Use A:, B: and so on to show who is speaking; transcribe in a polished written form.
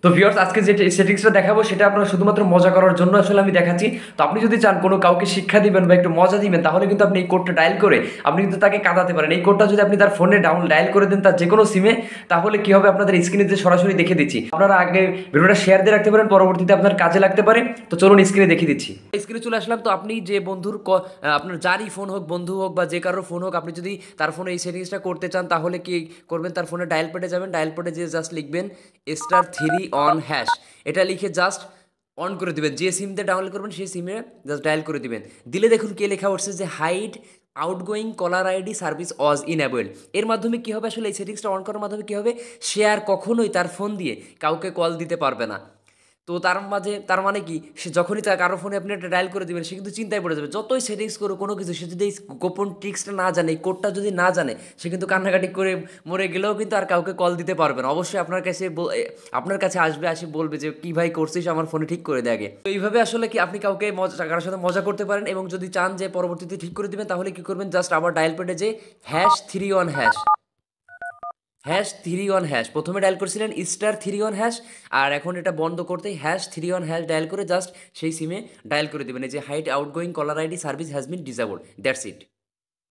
A: তো ভিউয়ার্স, আজকে যে সেটিংসটা দেখাবো সেটা আপনার শুধুমাত্র মজা করার জন্য আসলে আমি দেখাচ্ছি। তো আপনি যদি চান কোনো কাউকে শিক্ষা দিবেন বা একটু মজা দিবেন, তাহলে কিন্তু আপনি এই কোডটা ডায়াল করে আপনি কিন্তু তাকে কাঁদাতে পারেন। এই কোডটা যদি আপনি তার ফোনে ডায়াল করে দেন তার যে কোনো সিমে, তাহলে কি হবে আপনাদের স্ক্রিনে যে সরাসরি দেখে দিচ্ছি। আপনারা আগে ভিডিওটা শেয়ার দিয়ে রাখতে পারেন, পরবর্তীতে আপনার কাজে লাগতে পারে। তো চলুন স্ক্রিনে দেখিয়ে দিচ্ছি। স্ক্রিনে চলে আসলাম। তো আপনি যে বন্ধুর আপনার যারই ফোন হোক, বন্ধু হোক বা যে কারোর ফোন হোক, আপনি যদি তার ফোনে এই সেটিংসটা করতে চান তাহলে কি করবেন, তার ফোনে ডায়াল প্যাডে যাবেন, ডায়াল প্যাডে যে জাস্ট লিখবেন *3 এটা লিখে জাস্ট অন করে দিবেন। যে সিম দিয়ে ডাউনলোড করবেন সেই সিমে জাস্ট ডায়াল করে দিবেন। দিলে দেখুন কে লেখা উঠছে যে hide outgoing caller ID service was enable. এর মাধ্যমে কী হবে, আসলে এই সেটিংসটা অন করার মাধ্যমে কী হবে, সে আর কখনোই তার ফোন দিয়ে কাউকে কল দিতে পারবে না। তো তার মানে কি, সে যখনই তার কারো ফোনে আপনি একটা ডায়াল করে দেবেন, সে কিন্তু চিন্তায় পড়ে যাবে। যতই সেটিংস করো কোনো কিছু, সে যদি এই গোপন ট্রিক্সটা না জানে, এই কোডটা যদি না জানে, সে কিন্তু কান্নাকাটি করে মরে গেলেও কিন্তু আর কাউকে কল দিতে পারবে না। অবশ্যই আপনার কাছে আসবে, আসে বলবে যে কি ভাই করছিস, আমার ফোনে ঠিক করে দেয় আগে। তো এইভাবে আসলে কি আপনি কাউকে কারোর সাথে মজা করতে পারেন। এবং যদি চান যে পরবর্তীতে ঠিক করে দিবেন, তাহলে কি করবেন, জাস্ট আবার ডায়াল প্যাডে যে #31# #31# প্রথমে ডায়াল করেছিলেন *31#, আর এখন এটা বন্ধ করতে #31# ডায়াল করে জাস্ট সেই সিমে ডায়াল করে দেবেন এই যে hide outgoing caller ID service has been disabled, that's it.